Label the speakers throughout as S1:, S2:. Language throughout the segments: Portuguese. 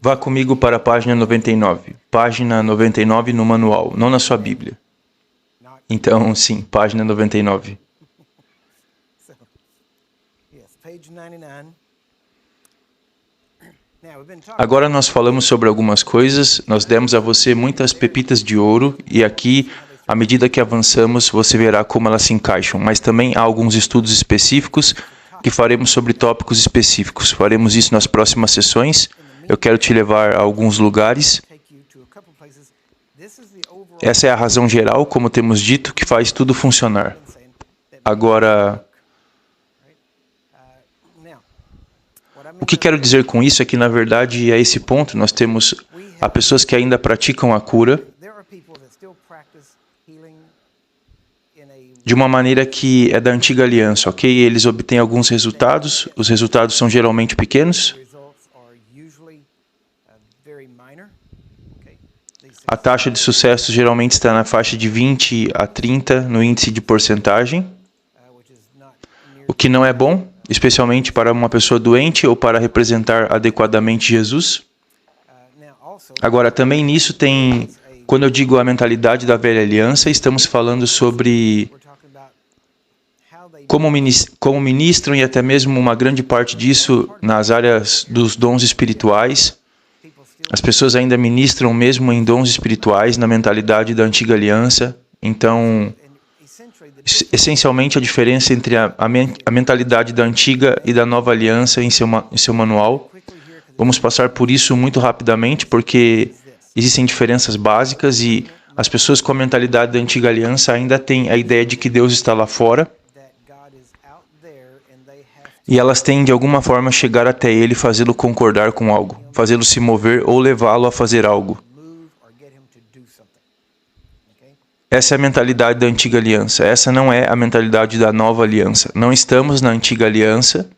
S1: Vá comigo para a página 99. Página 99 no manual, não na sua Bíblia. Então, sim, página 99. Agora nós falamos sobre algumas coisas, nós demos a você muitas pepitas de ouro e aqui, à medida que avançamos, você verá como elas se encaixam. Mas também há alguns estudos específicos que faremos sobre tópicos específicos. Faremos isso nas próximas sessões. Eu quero te levar a alguns lugares. Essa é a razão geral, como temos dito, que faz tudo funcionar. Agora, o que quero dizer com isso é que, na verdade, a esse ponto, nós temos há pessoas que ainda praticam a cura de uma maneira que é da antiga aliança, ok? Eles obtêm alguns resultados, os resultados são geralmente pequenos. A taxa de sucesso geralmente está na faixa de 20 a 30 no índice de porcentagem, o que não é bom, especialmente para uma pessoa doente ou para representar adequadamente Jesus. Agora, também nisso tem, quando eu digo a mentalidade da velha aliança, estamos falando sobre como ministram e até mesmo uma grande parte disso nas áreas dos dons espirituais. As pessoas ainda ministram mesmo em dons espirituais, na mentalidade da antiga aliança. Então, essencialmente a diferença entre a mentalidade da antiga e da nova aliança em seu manual. Vamos passar por isso muito rapidamente, porque existem diferenças básicas e as pessoas com a mentalidade da antiga aliança ainda têm a ideia de que Deus está lá fora. E elas têm, de alguma forma, chegar até Ele e fazê-lo concordar com algo, fazê-lo se mover ou levá-lo a fazer algo. Essa é a mentalidade da antiga aliança. Essa não é a mentalidade da nova aliança. Não estamos na antiga aliança.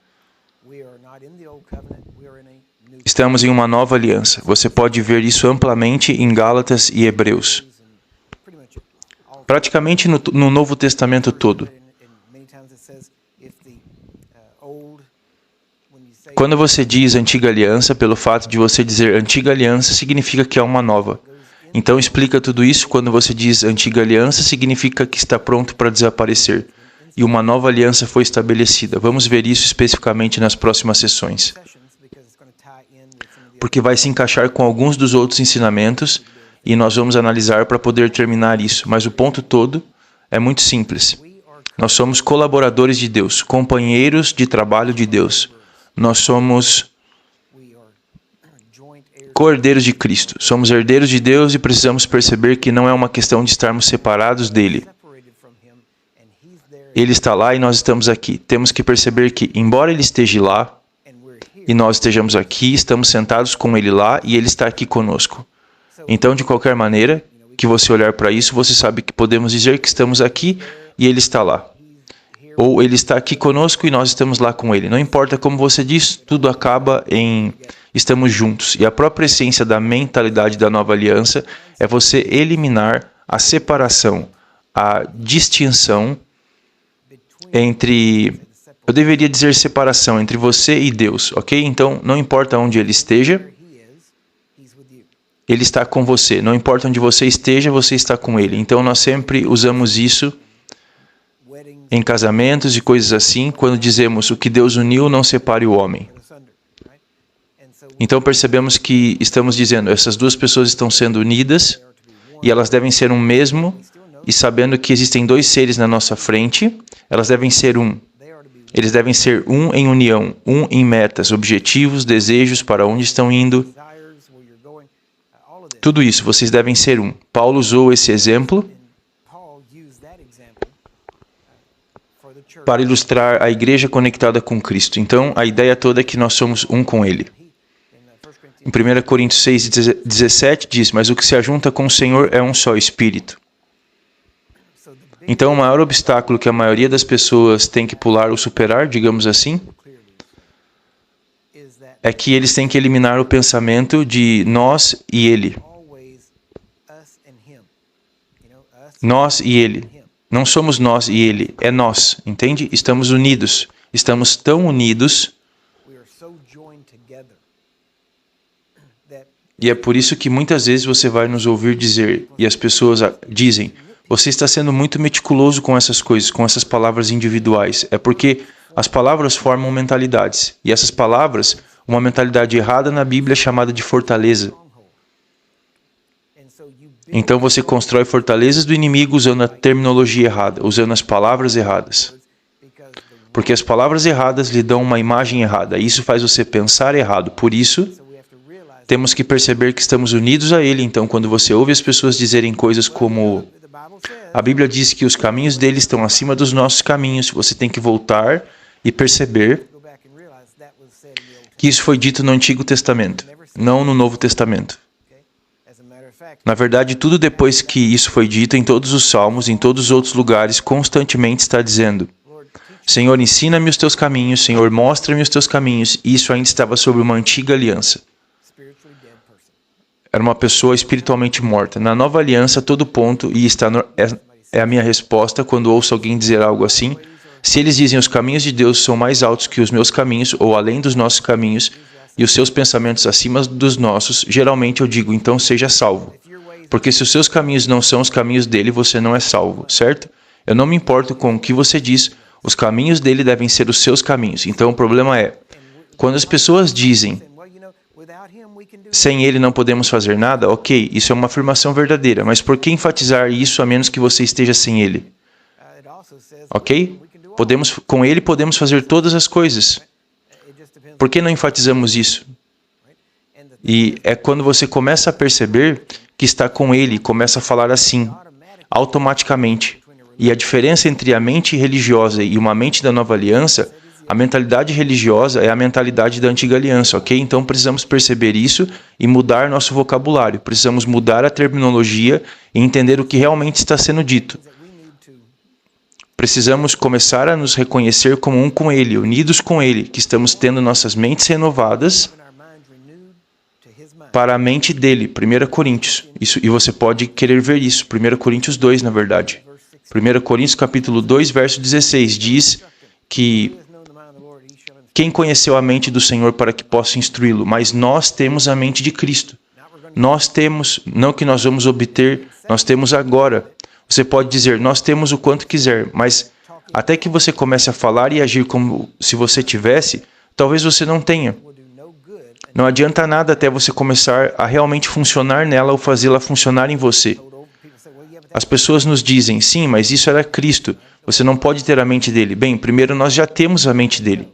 S1: Estamos em uma nova aliança. Você pode ver isso amplamente em Gálatas e Hebreus. Praticamente no Novo Testamento todo. Quando você diz antiga aliança, pelo fato de você dizer antiga aliança, significa que é uma nova. Então explica tudo isso, quando você diz antiga aliança, significa que está pronto para desaparecer. E uma nova aliança foi estabelecida. Vamos ver isso especificamente nas próximas sessões. Porque vai se encaixar com alguns dos outros ensinamentos e nós vamos analisar para poder terminar isso. Mas o ponto todo é muito simples. Nós somos colaboradores de Deus, companheiros de trabalho de Deus. Nós somos co-herdeiros de Cristo. Somos herdeiros de Deus e precisamos perceber que não é uma questão de estarmos separados dele. Ele está lá e nós estamos aqui. Temos que perceber que, embora ele esteja lá e nós estejamos aqui, estamos sentados com ele lá e ele está aqui conosco. Então, de qualquer maneira que você olhar para isso, você sabe que podemos dizer que estamos aqui e ele está lá. Ou ele está aqui conosco e nós estamos lá com ele. Não importa como você diz, tudo acaba em estamos juntos. E a própria essência da mentalidade da nova aliança é você eliminar a separação, a distinção entre... Eu deveria dizer separação entre você e Deus, ok? Então, não importa onde ele esteja, ele está com você. Não importa onde você esteja, você está com ele. Então, nós sempre usamos isso em casamentos e coisas assim, quando dizemos o que Deus uniu, não separe o homem. Então percebemos que estamos dizendo, essas duas pessoas estão sendo unidas e elas devem ser um mesmo, e sabendo que existem dois seres na nossa frente, elas devem ser um. Eles devem ser um em união, um em metas, objetivos, desejos, para onde estão indo. Tudo isso, vocês devem ser um. Paulo usou esse exemplo para ilustrar a igreja conectada com Cristo. Então, a ideia toda é que nós somos um com Ele. Em 1 Coríntios 6:17 diz, mas o que se ajunta com o Senhor é um só Espírito. Então, o maior obstáculo que a maioria das pessoas tem que pular ou superar, digamos assim, é que eles têm que eliminar o pensamento de nós e Ele. Nós e Ele. Não somos nós e Ele, é nós, entende? Estamos unidos. Estamos tão unidos E é por isso que muitas vezes você vai nos ouvir dizer, e as pessoas dizem, você está sendo muito meticuloso com essas coisas, com essas palavras individuais. É porque as palavras formam mentalidades. E essas palavras, uma mentalidade errada na Bíblia é chamada de fortaleza. Então você constrói fortalezas do inimigo usando a terminologia errada, usando as palavras erradas. Porque as palavras erradas lhe dão uma imagem errada. E isso faz você pensar errado. Por isso, temos que perceber que estamos unidos a Ele. Então, quando você ouve as pessoas dizerem coisas como a Bíblia diz que os caminhos dele estão acima dos nossos caminhos, você tem que voltar e perceber que isso foi dito no Antigo Testamento, não no Novo Testamento. Na verdade, tudo depois que isso foi dito, em todos os salmos, em todos os outros lugares, constantemente está dizendo: Senhor, ensina-me os teus caminhos, Senhor, mostra-me os teus caminhos. E isso ainda estava sobre uma antiga aliança. Era uma pessoa espiritualmente morta. Na nova aliança, todo ponto, e é a minha resposta quando ouço alguém dizer algo assim, se eles dizem os caminhos de Deus são mais altos que os meus caminhos, ou além dos nossos caminhos, e os seus pensamentos acima dos nossos, geralmente eu digo, então seja salvo. Porque se os seus caminhos não são os caminhos dele, você não é salvo, certo? Eu não me importo com o que você diz, os caminhos dele devem ser os seus caminhos. Então o problema é, quando as pessoas dizem, sem ele não podemos fazer nada, ok, isso é uma afirmação verdadeira, mas por que enfatizar isso a menos que você esteja sem ele? Ok? Com ele podemos fazer todas as coisas. Por que não enfatizamos isso? E é quando você começa a perceber que está com ele e começa a falar assim, automaticamente. E a diferença entre a mente religiosa e uma mente da nova aliança, a mentalidade religiosa é a mentalidade da antiga aliança, ok? Então precisamos perceber isso e mudar nosso vocabulário. Precisamos mudar a terminologia e entender o que realmente está sendo dito. Precisamos começar a nos reconhecer como um com Ele, unidos com Ele, que estamos tendo nossas mentes renovadas para a mente dele, 1 Coríntios. E você pode querer ver isso, 1 Coríntios 2, na verdade. 1 Coríntios capítulo 2, verso 16, diz que quem conheceu a mente do Senhor para que possa instruí-lo? Mas nós temos a mente de Cristo. Nós temos, não que nós vamos obter, nós temos agora. Você pode dizer, nós temos o quanto quiser, mas até que você comece a falar e agir como se você tivesse, talvez você não tenha. Não adianta nada até você começar a realmente funcionar nela ou fazê-la funcionar em você. As pessoas nos dizem, sim, mas isso era Cristo. Você não pode ter a mente dele. Bem, primeiro nós já temos a mente dele.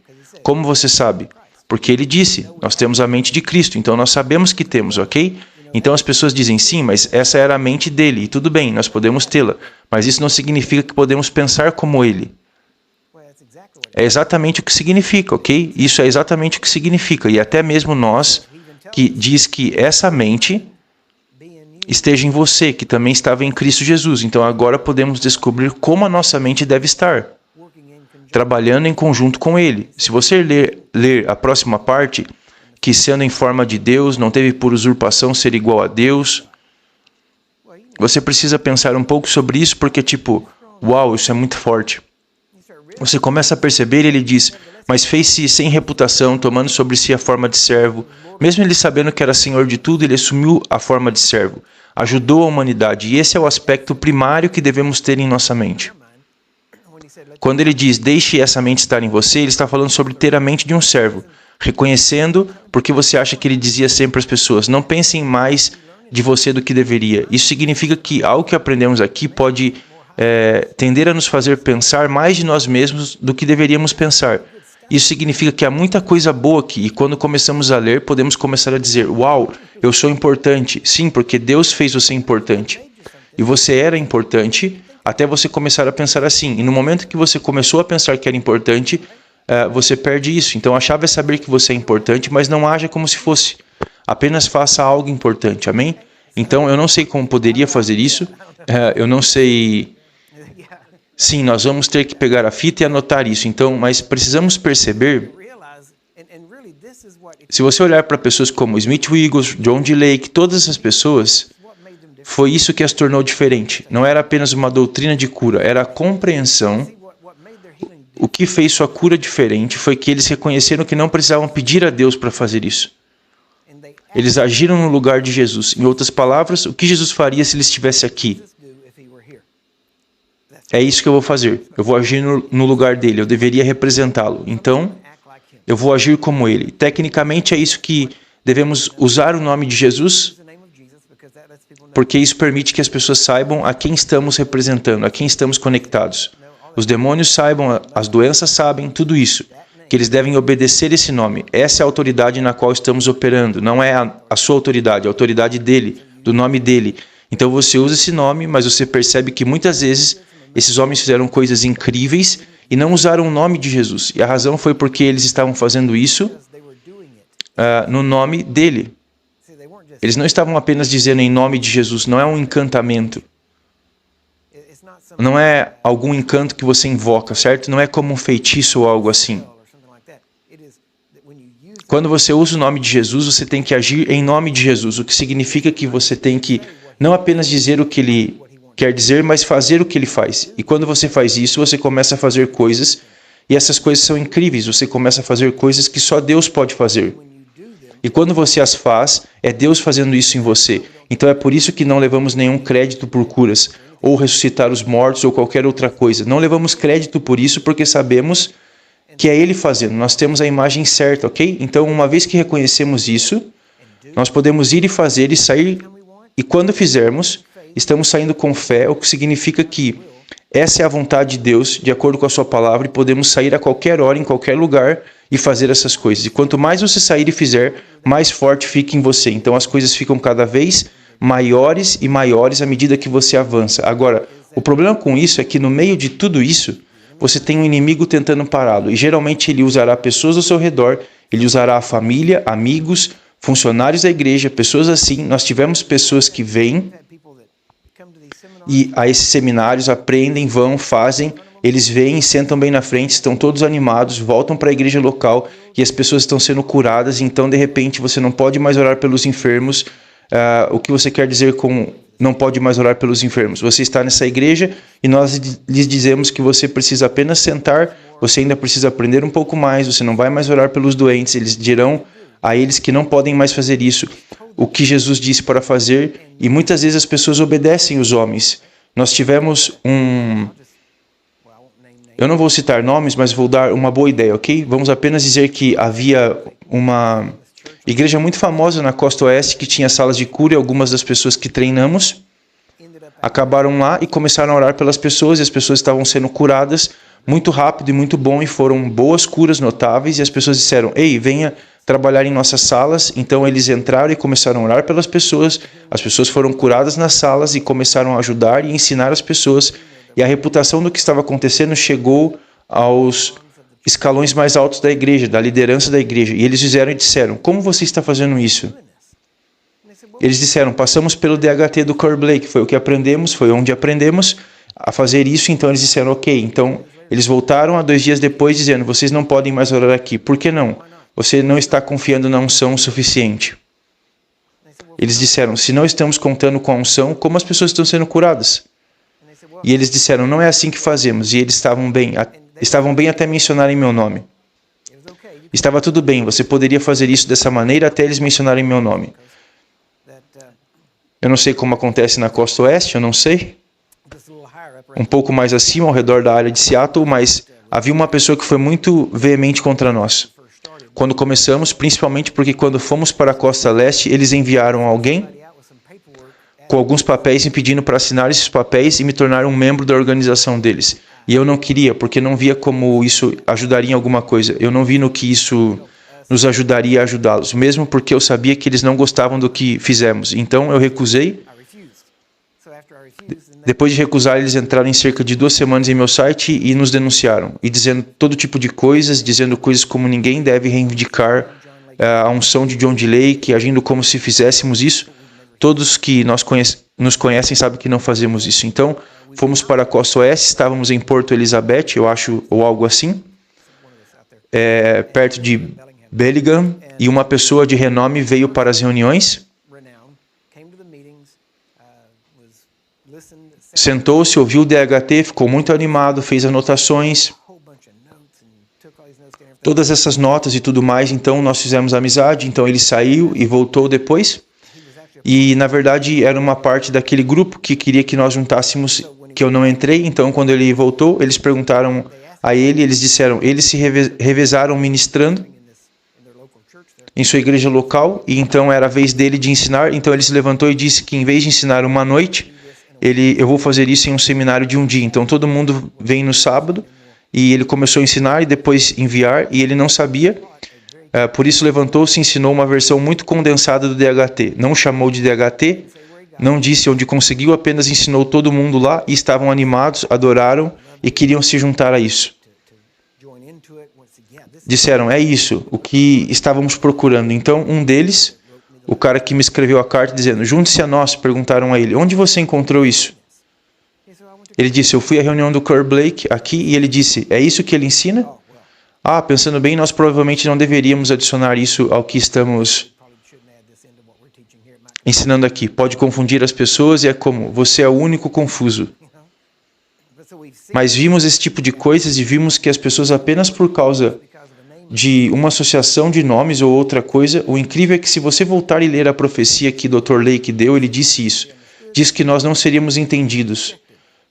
S1: Como você sabe? Porque ele disse, nós temos a mente de Cristo, então nós sabemos que temos, ok? Então as pessoas dizem, sim, mas essa era a mente dele, e tudo bem, nós podemos tê-la, mas isso não significa que podemos pensar como ele. É exatamente o que significa, ok? Isso é exatamente o que significa, e até mesmo nós, que diz que essa mente esteja em você, que também estava em Cristo Jesus. Então agora podemos descobrir como a nossa mente deve estar, trabalhando em conjunto com Ele. Se você ler a próxima parte, que sendo em forma de Deus, não teve por usurpação ser igual a Deus, você precisa pensar um pouco sobre isso, porque tipo, uau, isso é muito forte. Você começa a perceber, ele diz, mas fez-se sem reputação, tomando sobre si a forma de servo. Mesmo ele sabendo que era senhor de tudo, ele assumiu a forma de servo. Ajudou a humanidade, e esse é o aspecto primário que devemos ter em nossa mente. Quando ele diz, deixe essa mente estar em você, ele está falando sobre ter a mente de um servo, reconhecendo, porque você acha que ele dizia sempre às pessoas, não pensem mais de você do que deveria. Isso significa que algo que aprendemos aqui pode tender a nos fazer pensar mais de nós mesmos do que deveríamos pensar. Isso significa que há muita coisa boa aqui, e quando começamos a ler, podemos começar a dizer, uau, eu sou importante. Sim, porque Deus fez você importante. E você era importante até você começar a pensar assim. E no momento que você começou a pensar que era importante, você perde isso. Então a chave é saber que você é importante, mas não haja como se fosse. Apenas faça algo importante, amém? Então eu não sei como poderia fazer isso, eu não sei... Sim, nós vamos ter que pegar a fita e anotar isso, então, mas precisamos perceber, se você olhar para pessoas como Smith Wiggles, John D. Lake, todas essas pessoas, foi isso que as tornou diferente. Não era apenas uma doutrina de cura, era a compreensão. O que fez sua cura diferente foi que eles reconheceram que não precisavam pedir a Deus para fazer isso. Eles agiram no lugar de Jesus. Em outras palavras, o que Jesus faria se ele estivesse aqui? É isso que eu vou fazer. Eu vou agir no lugar dele. Eu deveria representá-lo. Então, eu vou agir como ele. Tecnicamente, é isso que devemos usar o nome de Jesus, porque isso permite que as pessoas saibam a quem estamos representando, a quem estamos conectados. Os demônios saibam, as doenças sabem, tudo isso. Que eles devem obedecer esse nome. Essa é a autoridade na qual estamos operando. Não é a sua autoridade, é a autoridade dele, do nome dele. Então você usa esse nome, mas você percebe que muitas vezes esses homens fizeram coisas incríveis e não usaram o nome de Jesus. E a razão foi porque eles estavam fazendo isso no nome dele. Eles não estavam apenas dizendo em nome de Jesus, não é um encantamento. Não é algum encanto que você invoca, certo? Não é como um feitiço ou algo assim. Quando você usa o nome de Jesus, você tem que agir em nome de Jesus, o que significa que você tem que não apenas dizer o que ele quer dizer, mas fazer o que ele faz. E quando você faz isso, você começa a fazer coisas, e essas coisas são incríveis. Você começa a fazer coisas que só Deus pode fazer. E quando você as faz, é Deus fazendo isso em você. Então é por isso que não levamos nenhum crédito por curas, ou ressuscitar os mortos, ou qualquer outra coisa. Não levamos crédito por isso porque sabemos que é Ele fazendo. Nós temos a imagem certa, ok? Então, uma vez que reconhecemos isso, nós podemos ir e fazer e sair. E quando fizermos, estamos saindo com fé, o que significa que essa é a vontade de Deus, de acordo com a sua palavra, e podemos sair a qualquer hora, em qualquer lugar, e fazer essas coisas. E quanto mais você sair e fizer, mais forte fica em você. Então, as coisas ficam cada vez maiores e maiores à medida que você avança. Agora, o problema com isso é que no meio de tudo isso, você tem um inimigo tentando pará-lo. E geralmente ele usará pessoas ao seu redor, ele usará a família, amigos, funcionários da igreja, pessoas assim. Nós tivemos pessoas que vêm e a esses seminários, aprendem, vão, fazem, eles vêm, sentam bem na frente, estão todos animados, voltam para a igreja local e as pessoas estão sendo curadas. Então, de repente, você não pode mais orar pelos enfermos. O que você quer dizer com não pode mais orar pelos enfermos? Você está nessa igreja e nós lhes dizemos que você precisa apenas sentar, você ainda precisa aprender um pouco mais, você não vai mais orar pelos doentes. Eles dirão a eles que não podem mais fazer isso, o que Jesus disse para fazer, e muitas vezes as pessoas obedecem os homens. Nós tivemos eu não vou citar nomes, mas vou dar uma boa ideia, ok? Vamos apenas dizer que havia uma igreja muito famosa na costa oeste que tinha salas de cura, e algumas das pessoas que treinamos acabaram lá e começaram a orar pelas pessoas, e as pessoas estavam sendo curadas muito rápido e muito bom, e foram boas curas notáveis, e as pessoas disseram, ei, venha trabalhar em nossas salas. Então eles entraram e começaram a orar pelas pessoas, as pessoas foram curadas nas salas e começaram a ajudar e ensinar as pessoas, e a reputação do que estava acontecendo chegou aos escalões mais altos da igreja, da liderança da igreja. E eles fizeram e disseram, como você está fazendo isso? Eles disseram, passamos pelo DHT do Curry Blake, foi o que aprendemos, foi onde aprendemos a fazer isso. Então eles disseram, ok. Então eles voltaram 2 dias depois dizendo, vocês não podem mais orar aqui. Por que não? Você não está confiando na unção o suficiente. Eles disseram, se não estamos contando com a unção, como as pessoas estão sendo curadas? E eles disseram, não é assim que fazemos. E eles estavam bem até mencionarem meu nome. Estava tudo bem, você poderia fazer isso dessa maneira até eles mencionarem meu nome. Eu não sei como acontece na costa oeste, eu não sei. Um pouco mais acima, ao redor da área de Seattle, mas havia uma pessoa que foi muito veemente contra nós. Quando começamos, principalmente porque quando fomos para a costa leste, eles enviaram alguém com alguns papéis me pedindo para assinar esses papéis e me tornar um membro da organização deles. E eu não queria, porque não via como isso ajudaria em alguma coisa. Eu não vi no que isso nos ajudaria a ajudá-los, mesmo porque eu sabia que eles não gostavam do que fizemos. Então eu recusei. Depois de recusar, eles entraram em cerca de 2 semanas em meu site e nos denunciaram. E dizendo todo tipo de coisas, dizendo coisas como ninguém deve reivindicar a unção de John D. Lake, agindo como se fizéssemos isso. Todos que nos conhecem sabem que não fazemos isso. Então, fomos para a costa oeste, estávamos em Porto Elizabeth, eu acho, ou algo assim, perto de Bellingham, e uma pessoa de renome veio para as reuniões, sentou-se, ouviu o DHT, ficou muito animado, fez anotações, todas essas notas e tudo mais. Então nós fizemos amizade, então ele saiu e voltou depois. E na verdade era uma parte daquele grupo que queria que nós juntássemos, que eu não entrei. Então quando ele voltou, eles perguntaram a ele, eles disseram, eles se revezaram ministrando em sua igreja local, e então era a vez dele de ensinar. Então ele se levantou e disse que em vez de ensinar uma noite, eu vou fazer isso em um seminário de um dia. Então todo mundo vem no sábado, e ele começou a ensinar e depois enviar, e ele não sabia, por isso levantou-se e ensinou uma versão muito condensada do DHT. Não chamou de DHT, não disse onde conseguiu, apenas ensinou todo mundo lá, e estavam animados, adoraram e queriam se juntar a isso. Disseram, é isso, o que estávamos procurando. Então, um deles, o cara que me escreveu a carta dizendo, junte-se a nós, perguntaram a ele, onde você encontrou isso? Ele disse, eu fui à reunião do Curt Blake aqui, e ele disse, é isso que ele ensina? Pensando bem, nós provavelmente não deveríamos adicionar isso ao que estamos ensinando aqui. Pode confundir as pessoas e é como, você é o único confuso. Mas vimos esse tipo de coisas e vimos que as pessoas apenas por causa de uma associação de nomes ou outra coisa, o incrível é que se você voltar e ler a profecia que Dr. Lake deu, ele disse isso. Diz que nós não seríamos entendidos,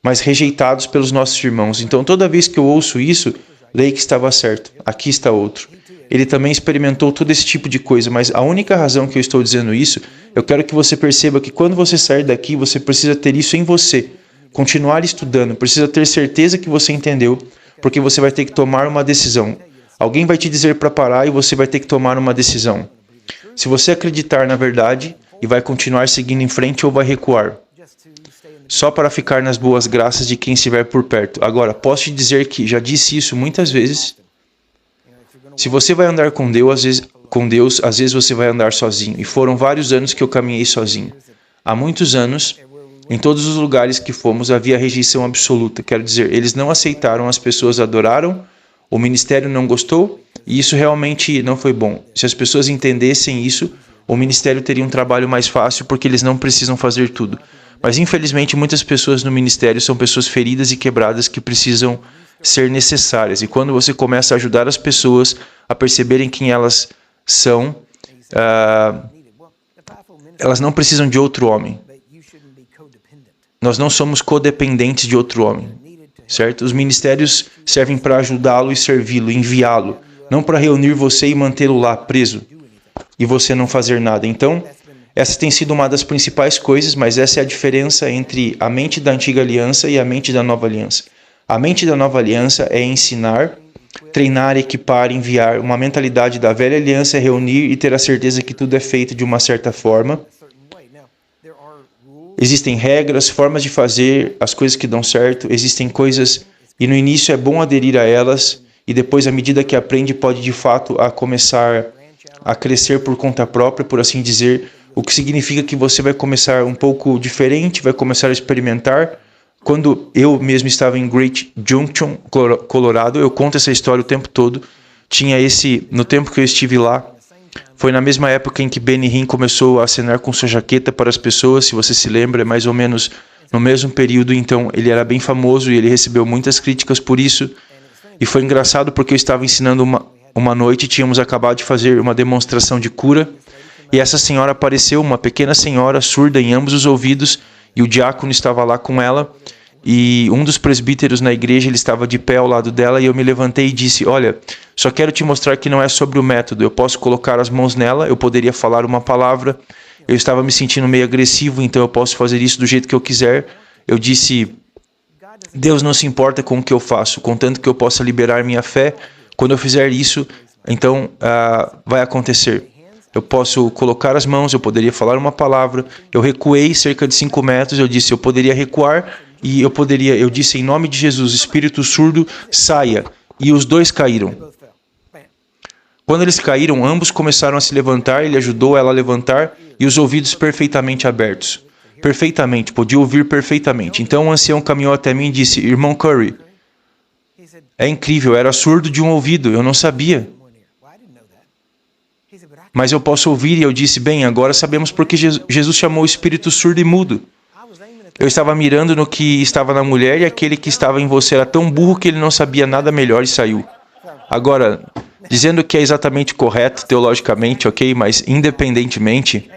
S1: mas rejeitados pelos nossos irmãos. Então toda vez que eu ouço isso, Lake estava certo, aqui está outro. Ele também experimentou todo esse tipo de coisa, mas a única razão que eu estou dizendo isso, eu quero que você perceba que quando você sair daqui, você precisa ter isso em você. Continuar estudando, precisa ter certeza que você entendeu, porque você vai ter que tomar uma decisão. Alguém vai te dizer para parar e você vai ter que tomar uma decisão. Se você acreditar na verdade e vai continuar seguindo em frente ou vai recuar. Só para ficar nas boas graças de quem estiver por perto. Agora, posso te dizer que já disse isso muitas vezes. Se você vai andar com Deus, às vezes você vai andar sozinho. E foram vários anos que eu caminhei sozinho. Há muitos anos, em todos os lugares que fomos, havia rejeição absoluta. Quero dizer, eles não aceitaram, as pessoas adoraram, o ministério não gostou, e isso realmente não foi bom. Se as pessoas entendessem isso, o ministério teria um trabalho mais fácil, porque eles não precisam fazer tudo. Mas infelizmente muitas pessoas no ministério são pessoas feridas e quebradas que precisam ser necessárias. E quando você começa a ajudar as pessoas a perceberem quem elas são, elas não precisam de outro homem. Nós não somos codependentes de outro homem, certo? Os ministérios servem para ajudá-lo e servi-lo, enviá-lo, não para reunir você e mantê-lo lá preso e você não fazer nada. Então, essa tem sido uma das principais coisas, mas essa é a diferença entre a mente da antiga aliança e a mente da nova aliança. A mente da nova aliança é ensinar, treinar, equipar, enviar. Uma mentalidade da velha aliança é reunir e ter a certeza que tudo é feito de uma certa forma. Existem regras, formas de fazer as coisas que dão certo, existem coisas, e no início é bom aderir a elas, e depois, à medida que aprende, pode de fato começar a crescer por conta própria, por assim dizer, o que significa que você vai começar um pouco diferente, vai começar a experimentar. Quando eu mesmo estava em Great Junction, Colorado, eu conto essa história o tempo todo, no tempo que eu estive lá, foi na mesma época em que Benny Hinn começou a acenar com sua jaqueta para as pessoas, se você se lembra, é mais ou menos no mesmo período. Então ele era bem famoso e ele recebeu muitas críticas por isso. E foi engraçado porque eu estava ensinando uma noite, tínhamos acabado de fazer uma demonstração de cura, e essa senhora apareceu, uma pequena senhora surda em ambos os ouvidos, e o diácono estava lá com ela, e um dos presbíteros na igreja, ele estava de pé ao lado dela, e eu me levantei e disse, olha, só quero te mostrar que não é sobre o método, eu posso colocar as mãos nela, eu poderia falar uma palavra, eu estava me sentindo meio agressivo, então eu posso fazer isso do jeito que eu quiser. Eu disse, Deus não se importa com o que eu faço, contanto que eu possa liberar minha fé. Quando eu fizer isso, então vai acontecer. Eu posso colocar as mãos, eu poderia falar uma palavra. Eu recuei cerca de 5 metros, eu disse, eu poderia recuar, e eu disse, em nome de Jesus, espírito surdo, saia. E os dois caíram. Quando eles caíram, ambos começaram a se levantar, ele ajudou ela a levantar, e os ouvidos perfeitamente abertos. Perfeitamente, podia ouvir perfeitamente. Então o ancião caminhou até mim e disse, irmão Curry, é incrível, era surdo de um ouvido, eu não sabia. Mas eu posso ouvir, e eu disse, bem, agora sabemos porque Jesus chamou o espírito surdo e mudo. Eu estava mirando no que estava na mulher, e aquele que estava em você era tão burro que ele não sabia nada melhor e saiu. Agora, dizendo que é exatamente correto teologicamente, ok? Mas independentemente,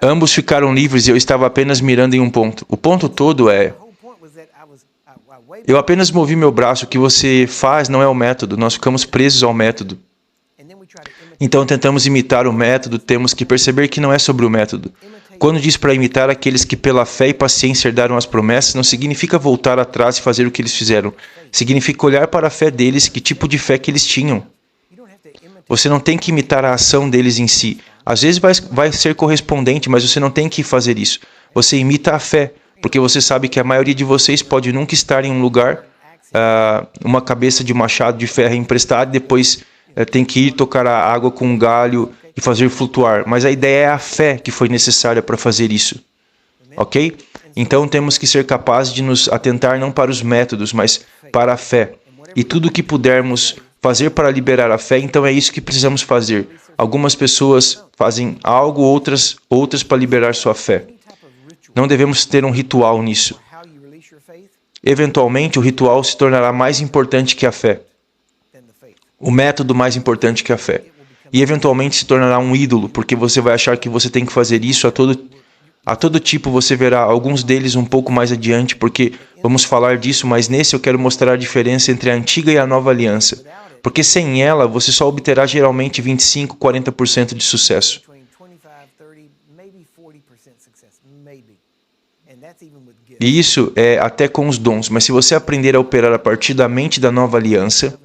S1: ambos ficaram livres e eu estava apenas mirando em um ponto. O ponto todo é, eu apenas movi meu braço, o que você faz não é o método, nós ficamos presos ao método. Então tentamos imitar o método, temos que perceber que não é sobre o método. Quando diz para imitar aqueles que pela fé e paciência herdaram as promessas, não significa voltar atrás e fazer o que eles fizeram. Significa olhar para a fé deles, que tipo de fé que eles tinham. Você não tem que imitar a ação deles em si. Às vezes vai ser correspondente, mas você não tem que fazer isso. Você imita a fé, porque você sabe que a maioria de vocês pode nunca estar em um lugar, uma cabeça de machado de ferro emprestada, e depois tem que ir tocar a água com um galho e fazer flutuar. Mas a ideia é a fé que foi necessária para fazer isso. Ok? Então temos que ser capazes de nos atentar não para os métodos, mas para a fé. E tudo o que pudermos fazer para liberar a fé, então é isso que precisamos fazer. Algumas pessoas fazem algo, outras para liberar sua fé. Não devemos ter um ritual nisso. Eventualmente, o ritual se tornará mais importante que a fé. O método mais importante que a fé. E eventualmente se tornará um ídolo, porque você vai achar que você tem que fazer isso a todo tipo. Você verá alguns deles um pouco mais adiante, porque vamos falar disso, mas nesse eu quero mostrar a diferença entre a antiga e a nova aliança. Porque sem ela, você só obterá geralmente 25, 40% de sucesso. E isso é até com os dons, mas se você aprender a operar a partir da mente da nova aliança,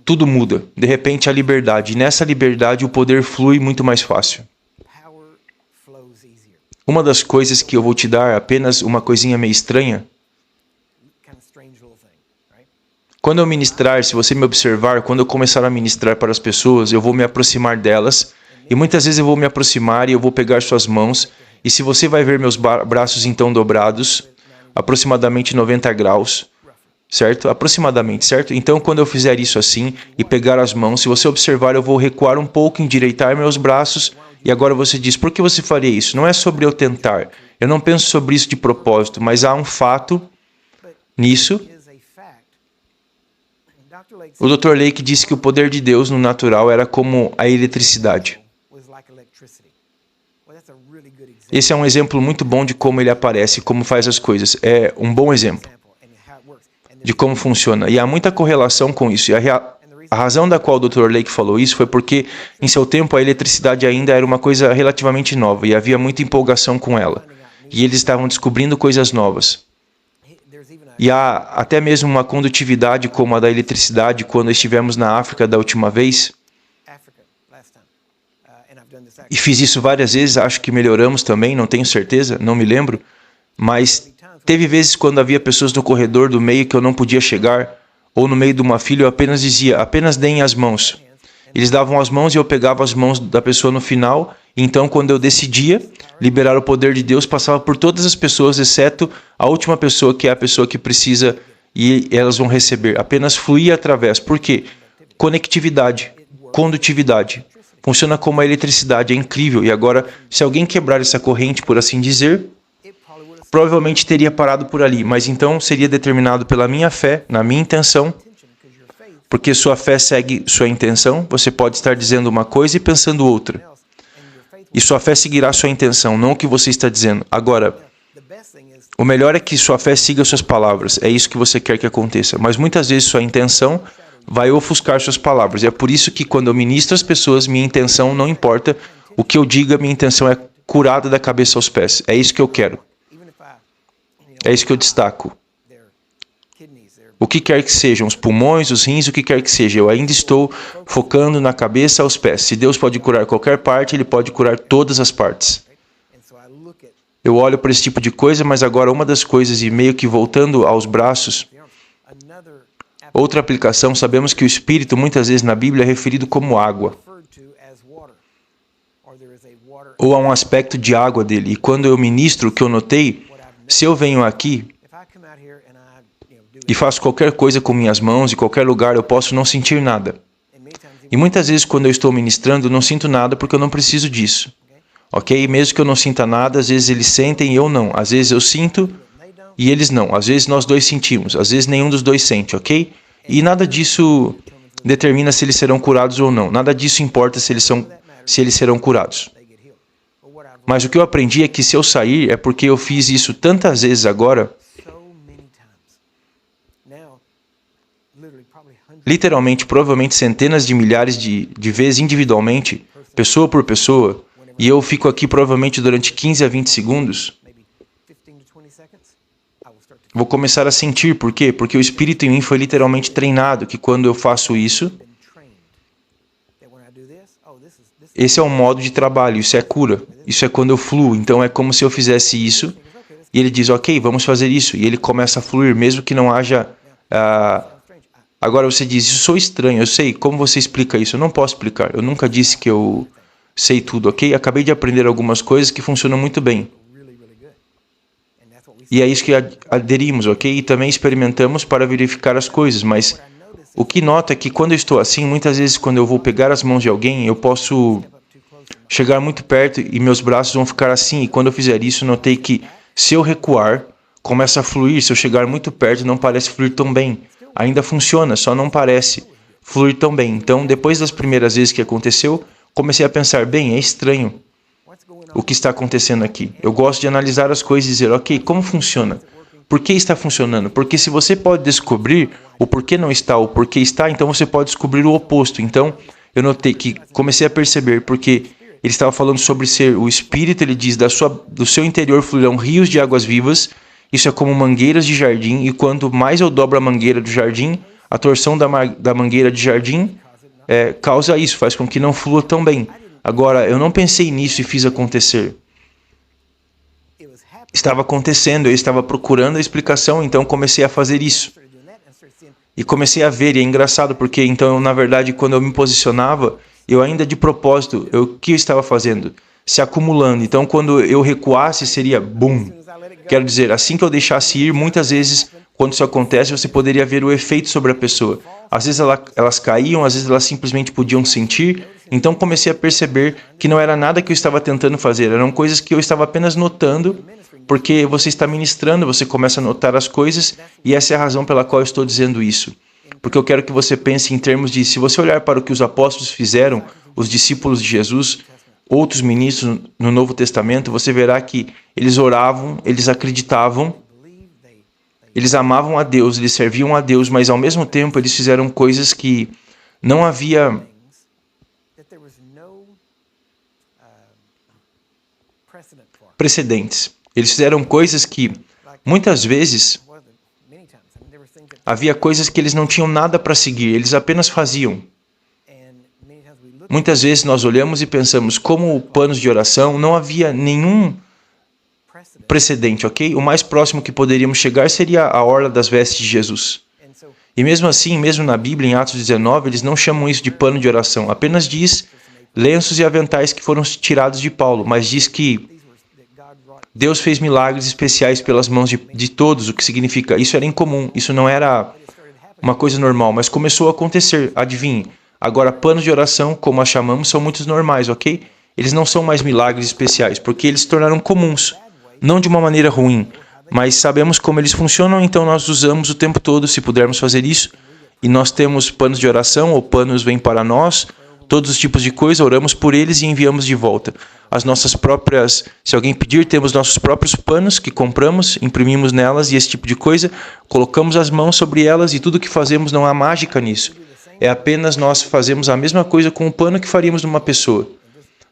S1: tudo muda. De repente, a liberdade. E nessa liberdade, o poder flui muito mais fácil. Uma das coisas que eu vou te dar, apenas uma coisinha meio estranha. Quando eu ministrar, se você me observar, quando eu começar a ministrar para as pessoas, eu vou me aproximar delas. E muitas vezes eu vou me aproximar e eu vou pegar suas mãos. E se você vai ver meus braços então dobrados, aproximadamente 90 graus. Certo? Aproximadamente, certo? Então, quando eu fizer isso assim e pegar as mãos, se você observar, eu vou recuar um pouco, endireitar meus braços. E agora você diz, por que você faria isso? Não é sobre eu tentar. Eu não penso sobre isso de propósito, mas há um fato nisso. O Dr. Lake disse que o poder de Deus no natural era como a eletricidade. Esse é um exemplo muito bom de como ele aparece, como faz as coisas. É um bom exemplo de como funciona. E há muita correlação com isso. E a razão da qual o Dr. Lake falou isso foi porque, em seu tempo, a eletricidade ainda era uma coisa relativamente nova e havia muita empolgação com ela. E eles estavam descobrindo coisas novas. E há até mesmo uma condutividade como a da eletricidade quando estivemos na África da última vez. E fiz isso várias vezes, acho que melhoramos também, não tenho certeza, não me lembro. Mas teve vezes quando havia pessoas no corredor do meio que eu não podia chegar, ou no meio de uma fila eu apenas dizia, apenas deem as mãos. Eles davam as mãos e eu pegava as mãos da pessoa no final, e então quando eu decidia liberar o poder de Deus, passava por todas as pessoas, exceto a última pessoa, que é a pessoa que precisa, e elas vão receber. Apenas fluir através. Por quê? Conectividade, condutividade. Funciona como a eletricidade, é incrível. E agora, se alguém quebrar essa corrente, por assim dizer, provavelmente teria parado por ali, mas então seria determinado pela minha fé, na minha intenção, porque sua fé segue sua intenção. Você pode estar dizendo uma coisa e pensando outra. E sua fé seguirá sua intenção, não o que você está dizendo. Agora, o melhor é que sua fé siga suas palavras. É isso que você quer que aconteça. Mas muitas vezes sua intenção vai ofuscar suas palavras. E é por isso que quando eu ministro às pessoas, minha intenção não importa o que eu diga, minha intenção é curada da cabeça aos pés. É isso que eu quero. É isso que eu destaco. O que quer que sejam, os pulmões, os rins, o que quer que seja, eu ainda estou focando na cabeça aos pés. Se Deus pode curar qualquer parte, Ele pode curar todas as partes. Eu olho para esse tipo de coisa, mas agora uma das coisas, e meio que voltando aos braços, outra aplicação, sabemos que o Espírito muitas vezes na Bíblia é referido como água. Ou a um aspecto de água dele. E quando eu ministro, o que eu notei, se eu venho aqui e faço qualquer coisa com minhas mãos, em qualquer lugar, eu posso não sentir nada. E muitas vezes, quando eu estou ministrando, eu não sinto nada porque eu não preciso disso. Ok? Mesmo que eu não sinta nada, às vezes eles sentem e eu não. Às vezes eu sinto e eles não. Às vezes nós dois sentimos, às vezes nenhum dos dois sente, ok? E nada disso determina se eles serão curados ou não. Nada disso importa se eles serão curados. Mas o que eu aprendi é que se eu sair é porque eu fiz isso tantas vezes agora, literalmente, provavelmente centenas de milhares de vezes individualmente, pessoa por pessoa, e eu fico aqui provavelmente durante 15 a 20 segundos, vou começar a sentir. Por quê? Porque o Espírito em mim foi literalmente treinado, que quando eu faço isso, esse é um modo de trabalho, isso é cura, isso é quando eu fluo. Então é como se eu fizesse isso, e ele diz, ok, vamos fazer isso, e ele começa a fluir, mesmo que não haja... Agora você diz, isso sou estranho, eu sei, como você explica isso? Eu não posso explicar, eu nunca disse que eu sei tudo, ok? Acabei de aprender algumas coisas que funcionam muito bem. E é isso que aderimos, ok? E também experimentamos para verificar as coisas, mas o que noto é que quando eu estou assim, muitas vezes quando eu vou pegar as mãos de alguém, eu posso chegar muito perto e meus braços vão ficar assim, e quando eu fizer isso, notei que se eu recuar, começa a fluir, se eu chegar muito perto, não parece fluir tão bem. Ainda funciona, só não parece fluir tão bem. Então, depois das primeiras vezes que aconteceu, comecei a pensar, bem, é estranho o que está acontecendo aqui. Eu gosto de analisar as coisas e dizer, ok, como funciona? Por que está funcionando? Porque se você pode descobrir o porquê não está, o porquê está, então você pode descobrir o oposto. Então, eu notei que comecei a perceber, porque ele estava falando sobre ser o Espírito, ele diz, do seu interior fluirão rios de águas vivas. Isso é como mangueiras de jardim, e quanto mais eu dobro a mangueira do jardim, a torção da mangueira de jardim causa isso, faz com que não flua tão bem. Agora, eu não pensei nisso e fiz acontecer. Estava acontecendo, eu estava procurando a explicação, então comecei a fazer isso. E comecei a ver, e é engraçado, porque então, na verdade, quando eu me posicionava, eu ainda de propósito, o que eu estava fazendo? Se acumulando. Então, quando eu recuasse, seria BUM! Quero dizer, assim que eu deixasse ir, muitas vezes, quando isso acontece, você poderia ver o efeito sobre a pessoa. Às vezes elas caíam, às vezes elas simplesmente podiam sentir. Então comecei a perceber que não era nada que eu estava tentando fazer, eram coisas que eu estava apenas notando, porque você está ministrando, você começa a notar as coisas, e essa é a razão pela qual eu estou dizendo isso. Porque eu quero que você pense em termos de, se você olhar para o que os apóstolos fizeram, os discípulos de Jesus, outros ministros no Novo Testamento, você verá que eles oravam, eles acreditavam, eles amavam a Deus, eles serviam a Deus, mas ao mesmo tempo eles fizeram coisas que não havia precedentes. Eles fizeram coisas que, muitas vezes, havia coisas que eles não tinham nada para seguir, eles apenas faziam. Muitas vezes nós olhamos e pensamos, como panos de oração, não havia nenhum precedente, ok? O mais próximo que poderíamos chegar seria a orla das vestes de Jesus. E mesmo assim, mesmo na Bíblia, em Atos 19, eles não chamam isso de pano de oração, apenas diz lenços e aventais que foram tirados de Paulo, mas diz que Deus fez milagres especiais pelas mãos de todos, o que significa, isso era incomum, isso não era uma coisa normal, mas começou a acontecer, adivinhe. Agora, panos de oração, como a chamamos, são muito normais, ok? Eles não são mais milagres especiais, porque eles se tornaram comuns, não de uma maneira ruim, mas sabemos como eles funcionam, então nós usamos o tempo todo, se pudermos fazer isso, e nós temos panos de oração, ou panos vêm para nós, todos os tipos de coisa, oramos por eles e enviamos de volta. As nossas próprias, se alguém pedir, temos nossos próprios panos que compramos, imprimimos nelas e esse tipo de coisa, colocamos as mãos sobre elas e tudo que fazemos não há mágica nisso. É apenas nós fazemos a mesma coisa com o pano que faríamos numa pessoa.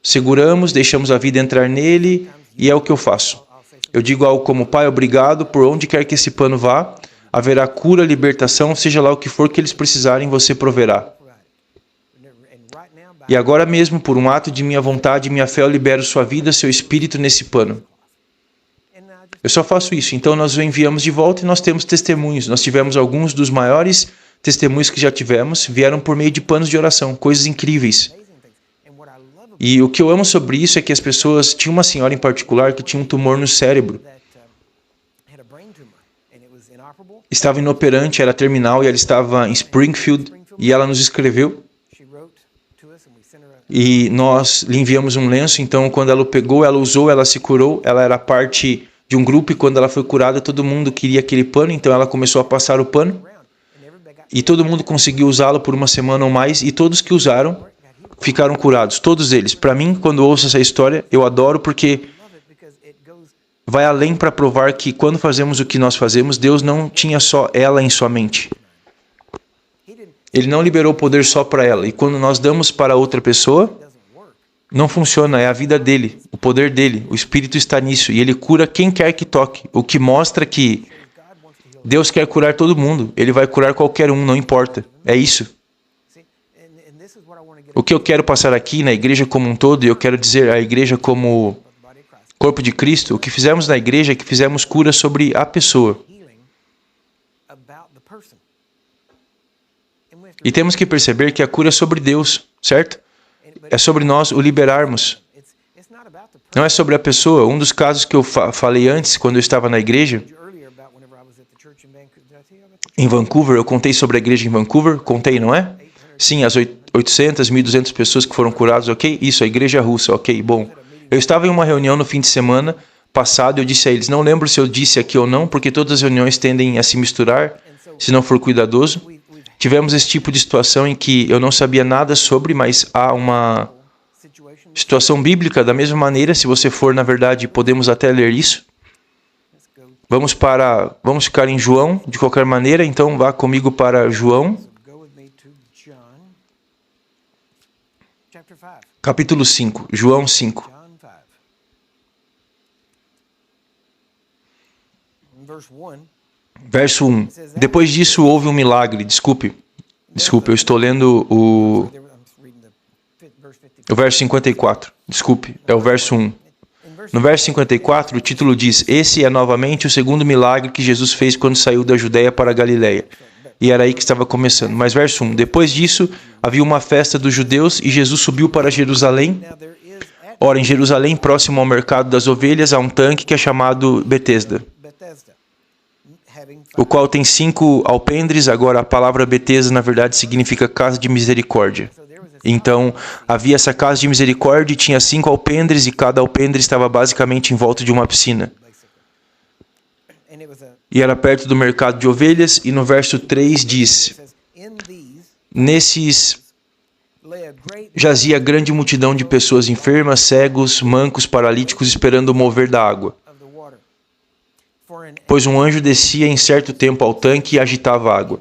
S1: Seguramos, deixamos a vida entrar nele e é o que eu faço. Eu digo algo como, Pai, obrigado, por onde quer que esse pano vá, haverá cura, libertação, seja lá o que for que eles precisarem, você proverá. E agora mesmo, por um ato de minha vontade e minha fé, eu libero sua vida, seu espírito nesse pano. Eu só faço isso. Então nós o enviamos de volta e nós temos testemunhos. Nós tivemos alguns dos maiores testemunhos que já tivemos, vieram por meio de panos de oração, coisas incríveis. E o que eu amo sobre isso é que as pessoas... Tinha uma senhora em particular que tinha um tumor no cérebro. Estava inoperante, era terminal e ela estava em Springfield e ela nos escreveu. E nós lhe enviamos um lenço, então quando ela o pegou, ela usou, ela se curou, ela era parte de um grupo, e quando ela foi curada, todo mundo queria aquele pano, então ela começou a passar o pano, e todo mundo conseguiu usá-lo por uma semana ou mais, e todos que usaram ficaram curados, todos eles. Para mim, quando eu ouço essa história, eu adoro porque vai além para provar que quando fazemos o que nós fazemos, Deus não tinha só ela em sua mente. Ele não liberou o poder só para ela, e quando nós damos para outra pessoa, não funciona, é a vida dele, o poder dele, o Espírito está nisso, e ele cura quem quer que toque, o que mostra que Deus quer curar todo mundo, ele vai curar qualquer um, não importa, é isso. O que eu quero passar aqui na igreja como um todo, e eu quero dizer a igreja como corpo de Cristo, o que fizemos na igreja é que fizemos cura sobre a pessoa. E temos que perceber que a cura é sobre Deus, certo? É sobre nós o liberarmos. Não é sobre a pessoa. Um dos casos que eu falei antes, quando eu estava na igreja, em Vancouver, eu contei sobre a igreja em Vancouver, contei, não é? Sim, as 800, 1.200 pessoas que foram curadas, ok? Isso, a igreja russa, ok, bom. Eu estava em uma reunião no fim de semana passado e eu disse a eles, não lembro se eu disse aqui ou não, porque todas as reuniões tendem a se misturar, se não for cuidadoso. Tivemos esse tipo de situação em que eu não sabia nada sobre, mas há uma situação bíblica da mesma maneira. Se você for, na verdade, podemos até ler isso. Vamos ficar em João, de qualquer maneira, então vá comigo para João. Capítulo 5, João 5. Verso 1. Depois disso houve um milagre. Desculpe, eu estou lendo o verso 54. Desculpe, é o verso 1. No verso 54, o título diz, esse é novamente o segundo milagre que Jesus fez quando saiu da Judéia para a Galileia. E era aí que estava começando. Mas verso 1. Depois disso, havia uma festa dos judeus e Jesus subiu para Jerusalém. Ora, em Jerusalém, próximo ao mercado das ovelhas, há um tanque que é chamado Betesda, o qual tem 5 alpendres. Agora, a palavra Betesda, na verdade, significa casa de misericórdia. Então, havia essa casa de misericórdia e tinha 5 alpendres, e cada alpendre estava basicamente em volta de uma piscina. E era perto do mercado de ovelhas, e no verso 3 diz, nesses jazia grande multidão de pessoas enfermas, cegos, mancos, paralíticos, esperando o mover da água. Pois um anjo descia em certo tempo ao tanque e agitava a água.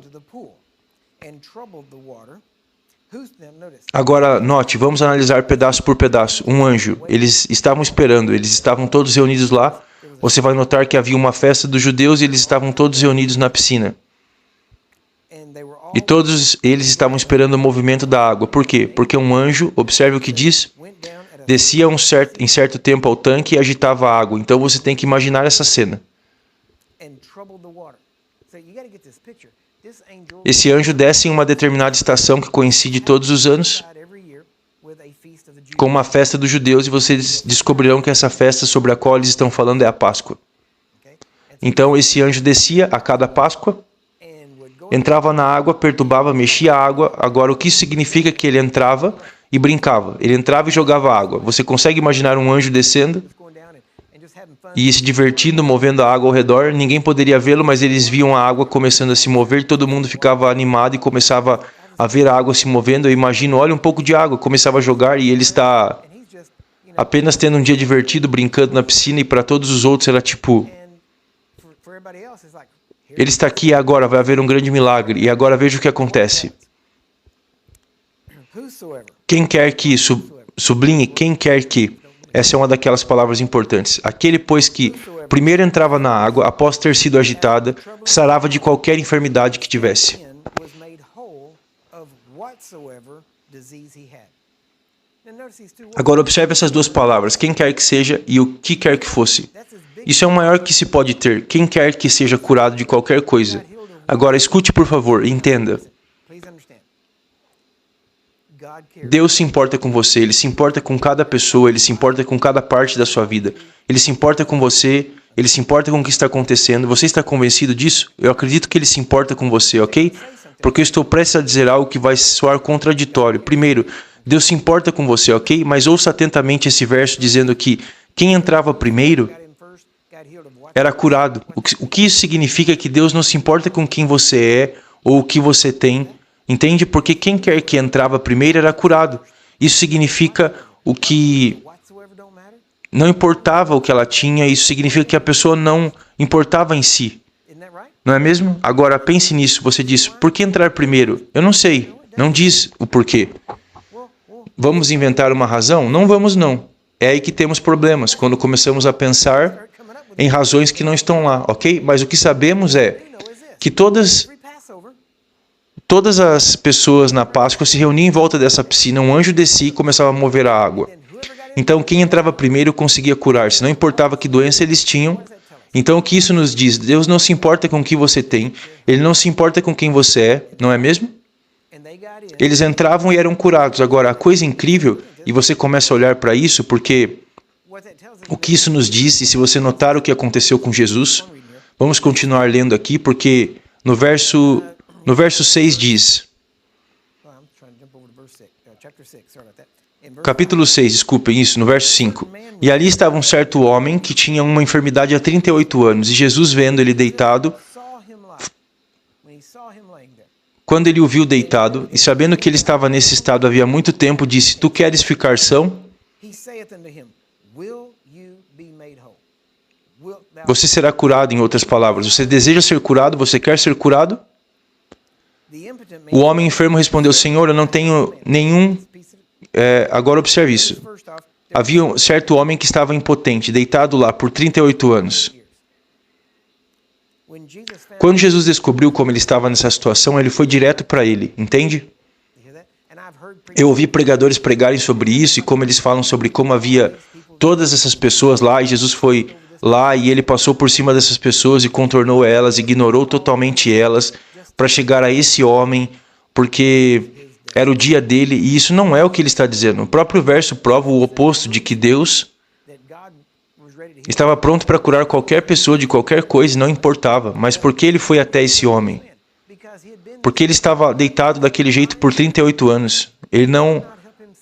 S1: Agora, note, vamos analisar pedaço por pedaço. Um anjo, eles estavam esperando, eles estavam todos reunidos lá. Você vai notar que havia uma festa dos judeus e eles estavam todos reunidos na piscina. E todos eles estavam esperando o movimento da água. Por quê? Porque um anjo, observe o que diz, descia em certo tempo ao tanque e agitava a água. Então você tem que imaginar essa cena. Esse anjo desce em uma determinada estação que coincide todos os anos com uma festa dos judeus, e vocês descobrirão que essa festa sobre a qual eles estão falando é a Páscoa. Então esse anjo descia a cada Páscoa, entrava na água, perturbava, mexia a água. Agora, o que isso significa? Que ele entrava e brincava. Ele entrava e jogava água. Você consegue imaginar um anjo descendo e se divertindo, movendo a água ao redor? Ninguém poderia vê-lo, mas eles viam a água começando a se mover, todo mundo ficava animado e começava a ver a água se movendo. Eu imagino, olha, um pouco de água, começava a jogar, e ele está apenas tendo um dia divertido, brincando na piscina, e para todos os outros era tipo, ele está aqui agora, vai haver um grande milagre. E agora veja o que acontece. Quem quer que sublinhe, quem quer que, essa é uma daquelas palavras importantes. Aquele, pois, que primeiro entrava na água, após ter sido agitada, sarava de qualquer enfermidade que tivesse. Agora observe essas duas palavras, quem quer que seja e o que quer que fosse. Isso é o maior que se pode ter, quem quer que seja curado de qualquer coisa. Agora escute, por favor, entenda. Deus se importa com você, Ele se importa com cada pessoa, Ele se importa com cada parte da sua vida. Ele se importa com você, Ele se importa com o que está acontecendo. Você está convencido disso? Eu acredito que Ele se importa com você, ok? Porque eu estou prestes a dizer algo que vai soar contraditório. Primeiro, Deus se importa com você, ok? Mas ouça atentamente esse verso dizendo que quem entrava primeiro era curado. O que isso significa? Que Deus não se importa com quem você é ou o que você tem. Entende? Porque quem quer que entrava primeiro era curado. Isso significa o que não importava o que ela tinha, isso significa que a pessoa não importava em si. Não é mesmo? Agora pense nisso. Você diz, por que entrar primeiro? Eu não sei. Não diz o porquê. Vamos inventar uma razão? Não vamos, não. É aí que temos problemas, quando começamos a pensar em razões que não estão lá, ok? Mas o que sabemos é que todas as pessoas na Páscoa se reuniam em volta dessa piscina, um anjo descia e começava a mover a água. Então, quem entrava primeiro conseguia curar-se, não importava que doença eles tinham. Então, o que isso nos diz? Deus não se importa com o que você tem, Ele não se importa com quem você é, não é mesmo? Eles entravam e eram curados. Agora, a coisa incrível, e você começa a olhar para isso, porque o que isso nos diz, e se você notar o que aconteceu com Jesus, vamos continuar lendo aqui, porque no verso 6 diz, capítulo 6, desculpem isso, no verso 5. E ali estava um certo homem que tinha uma enfermidade há 38 anos, e Jesus, vendo ele deitado, quando ele o viu deitado, e sabendo que ele estava nesse estado havia muito tempo, disse, tu queres ficar são? Você será curado, em outras palavras. Você deseja ser curado? Você quer ser curado? O homem enfermo respondeu, Senhor, eu não tenho nenhum... Agora observe isso. Havia um certo homem que estava impotente, deitado lá por 38 anos. Quando Jesus descobriu como ele estava nessa situação, ele foi direto para ele, entende? Eu ouvi pregadores pregarem sobre isso e como eles falam sobre como havia todas essas pessoas lá e Jesus foi lá e ele passou por cima dessas pessoas e contornou elas, ignorou totalmente elas para chegar a esse homem, porque era o dia dele e isso não é o que ele está dizendo. O próprio verso prova o oposto, de que Deus estava pronto para curar qualquer pessoa de qualquer coisa, não importava. Mas por que ele foi até esse homem? Porque ele estava deitado daquele jeito por 38 anos. Ele não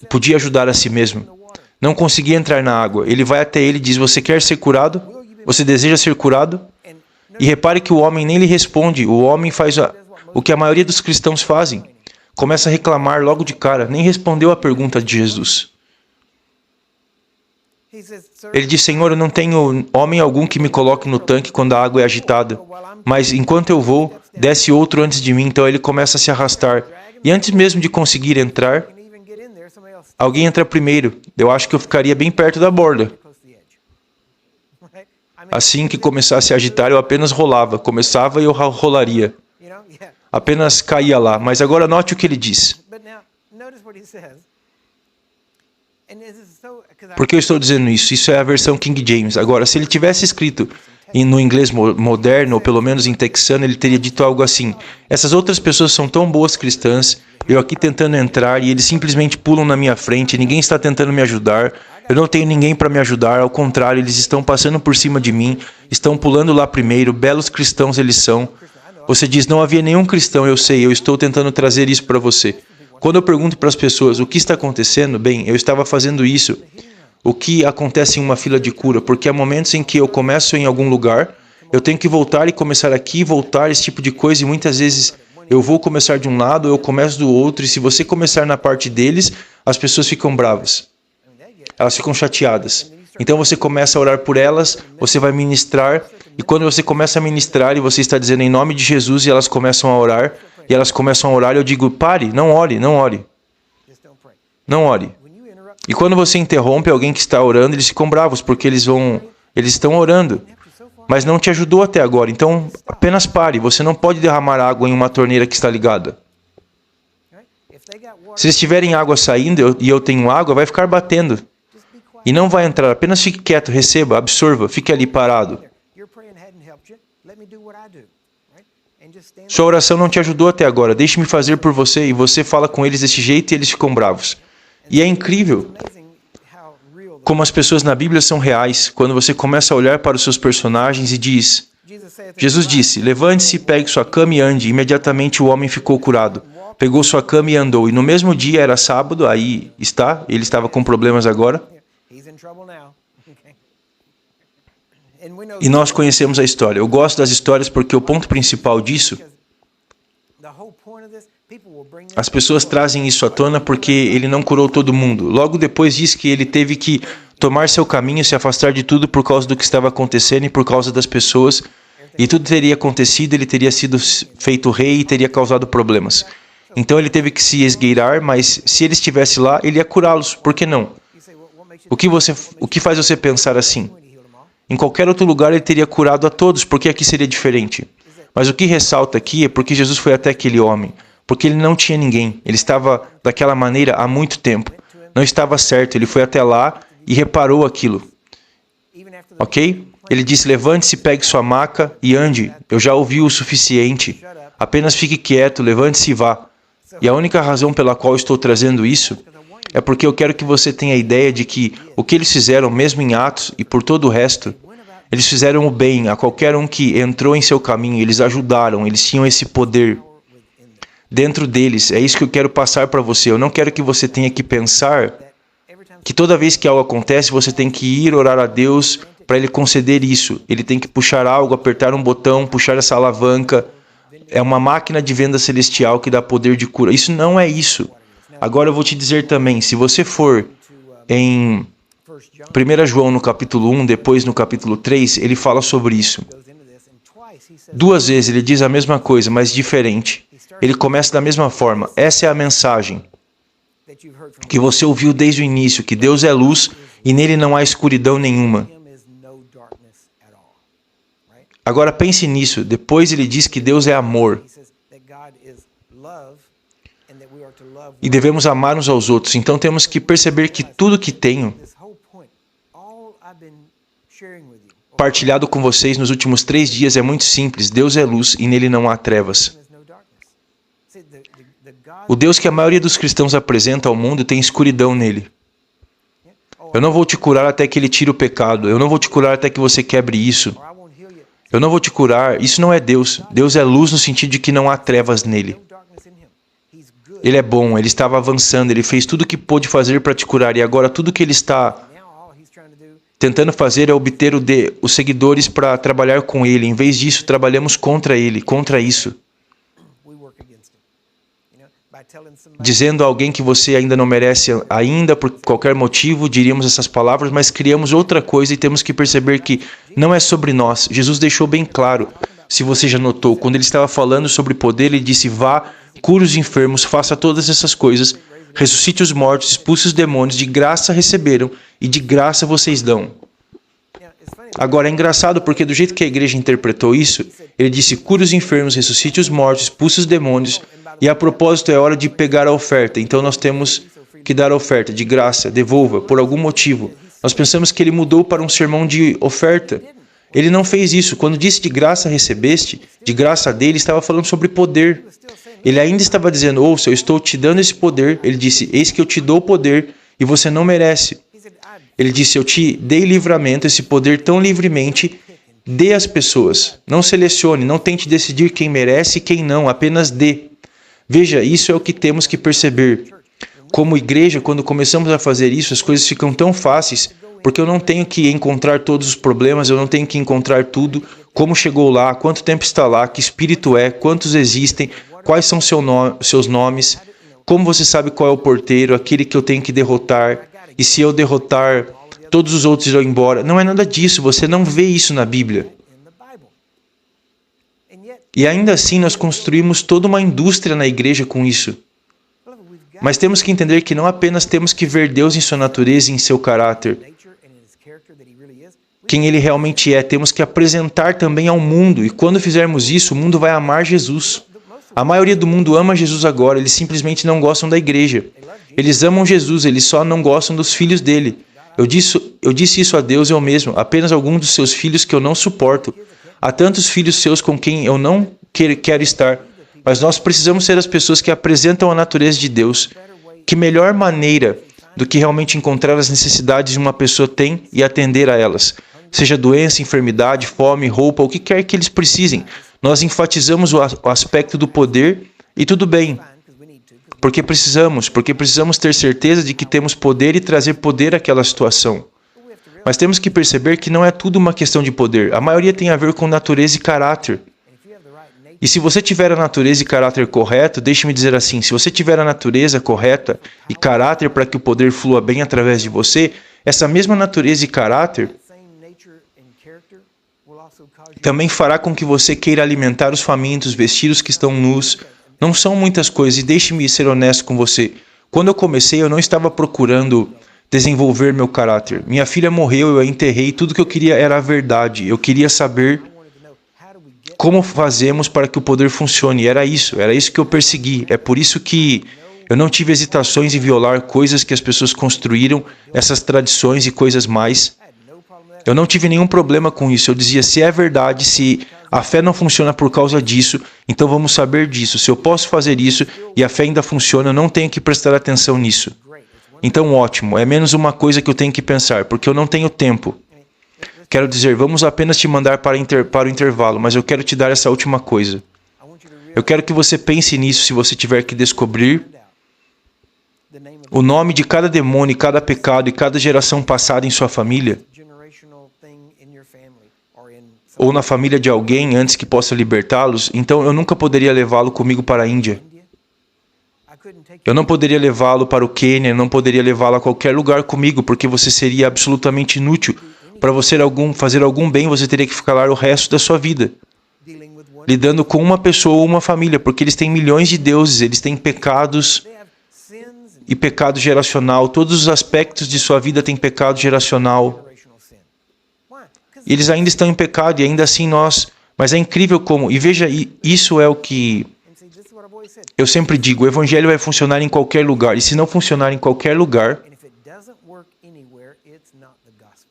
S1: podia ajudar a si mesmo. Não conseguia entrar na água. Ele vai até ele e diz, você quer ser curado? Você deseja ser curado? E repare que o homem nem lhe responde. O homem faz o que a maioria dos cristãos fazem. Começa a reclamar logo de cara. Nem respondeu à pergunta de Jesus. Ele diz, Senhor, eu não tenho homem algum que me coloque no tanque quando a água é agitada. Mas enquanto eu vou, desce outro antes de mim. Então ele começa a se arrastar. E antes mesmo de conseguir entrar, alguém entra primeiro. Eu acho que eu ficaria bem perto da borda. Assim que começasse a agitar, eu apenas rolava. Começava e eu rolaria. Apenas caía lá. Mas agora note o que ele diz. Por que eu estou dizendo isso? Isso é a versão King James. Agora, se ele tivesse escrito no inglês moderno, ou pelo menos em texano, ele teria dito algo assim. Essas outras pessoas são tão boas cristãs, eu aqui tentando entrar e eles simplesmente pulam na minha frente, ninguém está tentando me ajudar, eu não tenho ninguém para me ajudar, ao contrário, eles estão passando por cima de mim, estão pulando lá primeiro, belos cristãos eles são. Você diz, não havia nenhum cristão, eu sei, eu estou tentando trazer isso para você. Quando eu pergunto para as pessoas o que está acontecendo, bem, eu estava fazendo isso. O que acontece em uma fila de cura? Porque há momentos em que eu começo em algum lugar, eu tenho que voltar e começar aqui, voltar, esse tipo de coisa, e muitas vezes eu vou começar de um lado, eu começo do outro, e se você começar na parte deles, as pessoas ficam bravas. Elas ficam chateadas. Então você começa a orar por elas, você vai ministrar, e quando você começa a ministrar e você está dizendo em nome de Jesus e elas começam a orar, eu digo, pare, não ore, não ore. Não ore. E quando você interrompe alguém que está orando, eles ficam bravos, porque eles estão orando, mas não te ajudou até agora. Então, apenas pare. Você não pode derramar água em uma torneira que está ligada. Se eles tiverem água saindo e eu tenho água, vai ficar batendo. E não vai entrar. Apenas fique quieto, receba, absorva, fique ali parado. Sua oração não te ajudou até agora. Deixe-me fazer por você. E você fala com eles desse jeito e eles ficam bravos. E é incrível como as pessoas na Bíblia são reais. Quando você começa a olhar para os seus personagens e diz... Jesus disse, levante-se, pegue sua cama e ande. Imediatamente o homem ficou curado. Pegou sua cama e andou. E no mesmo dia era sábado, aí está. Ele estava com problemas agora. E nós conhecemos a história. Eu gosto das histórias porque o ponto principal disso, as pessoas trazem isso à tona porque ele não curou todo mundo. Logo depois diz que ele teve que tomar seu caminho, se afastar de tudo por causa do que estava acontecendo e por causa das pessoas. E tudo teria acontecido, ele teria sido feito rei e teria causado problemas. Então ele teve que se esgueirar, mas se ele estivesse lá, ele ia curá-los. Por que não? O que faz você pensar assim? Em qualquer outro lugar ele teria curado a todos, porque aqui seria diferente. Mas o que ressalta aqui é porque Jesus foi até aquele homem. Porque ele não tinha ninguém. Ele estava daquela maneira há muito tempo. Não estava certo. Ele foi até lá e reparou aquilo. Ok? Ele disse, levante-se, pegue sua maca e ande. Eu já ouvi o suficiente. Apenas fique quieto, levante-se e vá. E a única razão pela qual estou trazendo isso é porque eu quero que você tenha a ideia de que o que eles fizeram, mesmo em Atos e por todo o resto, eles fizeram o bem a qualquer um que entrou em seu caminho. Eles ajudaram, eles tinham esse poder dentro deles. É isso que eu quero passar para você. Eu não quero que você tenha que pensar que toda vez que algo acontece, você tem que ir orar a Deus para Ele conceder isso. Ele tem que puxar algo, apertar um botão, puxar essa alavanca. É uma máquina de venda celestial que dá poder de cura. Isso não é isso. Agora eu vou te dizer também, se você for em 1 João no capítulo 1, depois no capítulo 3, ele fala sobre isso. 2 vezes ele diz a mesma coisa, mas diferente. Ele começa da mesma forma. Essa é a mensagem que você ouviu desde o início, que Deus é luz e nele não há escuridão nenhuma. Agora pense nisso. Depois ele diz que Deus é amor. E devemos amar uns aos outros. Então temos que perceber que tudo que tenho partilhado com vocês nos últimos 3 dias é muito simples. Deus é luz e nele não há trevas. O Deus que a maioria dos cristãos apresenta ao mundo tem escuridão nele. Eu não vou te curar até que ele tire o pecado. Eu não vou te curar até que você quebre isso. Eu não vou te curar. Isso não é Deus. Deus é luz no sentido de que não há trevas nele. Ele é bom. Ele estava avançando. Ele fez tudo o que pôde fazer para te curar. E agora tudo que ele está tentando fazer é obter os seguidores para trabalhar com ele. Em vez disso, trabalhamos contra ele, contra isso. Dizendo a alguém que você ainda não merece, ainda por qualquer motivo, diríamos essas palavras, mas criamos outra coisa e temos que perceber que não é sobre nós. Jesus deixou bem claro, se você já notou, quando ele estava falando sobre poder, ele disse, vá, cure os enfermos, faça todas essas coisas, ressuscite os mortos, expulse os demônios, de graça receberam e de graça vocês dão. Agora, é engraçado porque do jeito que a igreja interpretou isso, ele disse, cure os enfermos, ressuscite os mortos, expulse os demônios, e a propósito é hora de pegar a oferta. Então nós temos que dar a oferta, de graça, devolva, por algum motivo. Nós pensamos que ele mudou para um sermão de oferta. Ele não fez isso. Quando disse de graça recebeste, de graça dele, estava falando sobre poder. Ele ainda estava dizendo, ouça, eu estou te dando esse poder. Ele disse, eis que eu te dou o poder e você não merece. Ele disse, eu te dei livramento, esse poder tão livremente, dê às pessoas. Não selecione, não tente decidir quem merece e quem não, apenas dê. Veja, isso é o que temos que perceber. Como igreja, quando começamos a fazer isso, as coisas ficam tão fáceis, porque eu não tenho que encontrar todos os problemas, eu não tenho que encontrar tudo, como chegou lá, quanto tempo está lá, que espírito é, quantos existem, quais são seus nomes, como você sabe qual é o porteiro, aquele que eu tenho que derrotar, e se eu derrotar, todos os outros irão embora. Não é nada disso, você não vê isso na Bíblia. E ainda assim nós construímos toda uma indústria na igreja com isso. Mas temos que entender que não apenas temos que ver Deus em sua natureza e em seu caráter, quem Ele realmente é, temos que apresentar também ao mundo. E quando fizermos isso, o mundo vai amar Jesus. A maioria do mundo ama Jesus agora, eles simplesmente não gostam da igreja. Eles amam Jesus, eles só não gostam dos filhos dele. Eu disse isso a Deus eu mesmo, apenas alguns dos seus filhos que eu não suporto. Há tantos filhos seus com quem eu não quero estar, mas nós precisamos ser as pessoas que apresentam a natureza de Deus. Que melhor maneira do que realmente encontrar as necessidades que uma pessoa tem e atender a elas? Seja doença, enfermidade, fome, roupa, o que quer que eles precisem. Nós enfatizamos o aspecto do poder e tudo bem. Porque precisamos ter certeza de que temos poder e trazer poder àquela situação. Mas temos que perceber que não é tudo uma questão de poder. A maioria tem a ver com natureza e caráter. E se você tiver a natureza e caráter correto, deixe-me dizer assim, se você tiver a natureza correta e caráter para que o poder flua bem através de você, essa mesma natureza e caráter também fará com que você queira alimentar os famintos, vestir os que estão nus. Não são muitas coisas, e deixe-me ser honesto com você. Quando eu comecei, eu não estava procurando desenvolver meu caráter. Minha filha morreu, eu a enterrei, tudo que eu queria era a verdade. Eu queria saber como fazemos para que o poder funcione. Era isso que eu persegui. É por isso que eu não tive hesitações em violar coisas que as pessoas construíram, essas tradições e coisas mais. Eu não tive nenhum problema com isso. Eu dizia, se é verdade, se a fé não funciona por causa disso, então vamos saber disso. Se eu posso fazer isso e a fé ainda funciona, eu não tenho que prestar atenção nisso. Então, ótimo. É menos uma coisa que eu tenho que pensar, porque eu não tenho tempo. Quero dizer, vamos apenas te mandar para o intervalo, mas eu quero te dar essa última coisa. Eu quero que você pense nisso se você tiver que descobrir o nome de cada demônio, cada pecado e cada geração passada em sua família, ou na família de alguém antes que possa libertá-los, então eu nunca poderia levá-lo comigo para a Índia. Eu não poderia levá-lo para o Quênia, eu não poderia levá-lo a qualquer lugar comigo, porque você seria absolutamente inútil. Para você fazer algum bem, você teria que ficar lá o resto da sua vida, lidando com uma pessoa ou uma família, porque eles têm milhões de deuses, eles têm pecados e pecado geracional, todos os aspectos de sua vida têm pecado geracional. E eles ainda estão em pecado, e ainda assim nós... Mas é incrível como... E veja, isso é o que eu sempre digo, o evangelho vai funcionar em qualquer lugar, e se não funcionar em qualquer lugar,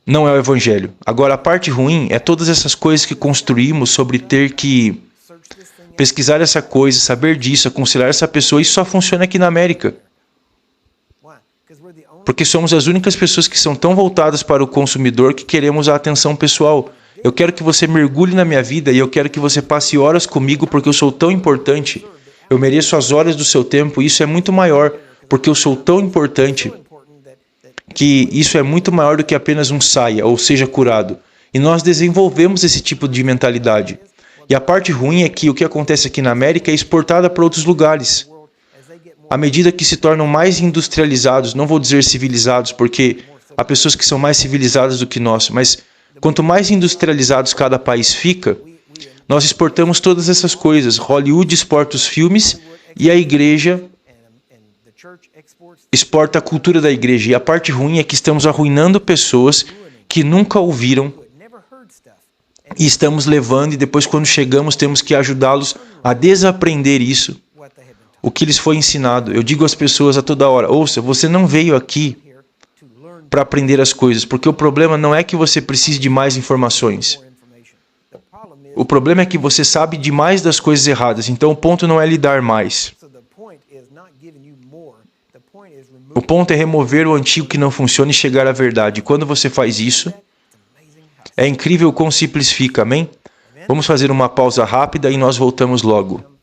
S1: não é o evangelho. Agora, a parte ruim é todas essas coisas que construímos sobre ter que pesquisar essa coisa, saber disso, aconselhar essa pessoa, isso só funciona aqui na América. Porque somos as únicas pessoas que são tão voltadas para o consumidor que queremos a atenção pessoal. Eu quero que você mergulhe na minha vida e eu quero que você passe horas comigo porque eu sou tão importante. Eu mereço as horas do seu tempo e isso é muito maior porque eu sou tão importante que isso é muito maior do que apenas um saia ou seja curado. E nós desenvolvemos esse tipo de mentalidade. E a parte ruim é que o que acontece aqui na América é exportada para outros lugares. À medida que se tornam mais industrializados, não vou dizer civilizados, porque há pessoas que são mais civilizadas do que nós, mas quanto mais industrializados cada país fica, nós exportamos todas essas coisas. Hollywood exporta os filmes e a igreja exporta a cultura da igreja. E a parte ruim é que estamos arruinando pessoas que nunca ouviram e estamos levando, e depois quando chegamos temos que ajudá-los a desaprender isso. O que lhes foi ensinado. Eu digo às pessoas a toda hora, ouça, você não veio aqui para aprender as coisas, porque o problema não é que você precise de mais informações. O problema é que você sabe demais das coisas erradas, então o ponto não é lhe dar mais. O ponto é remover o antigo que não funciona e chegar à verdade. Quando você faz isso, é incrível o quão simples fica, amém? Vamos fazer uma pausa rápida e nós voltamos logo.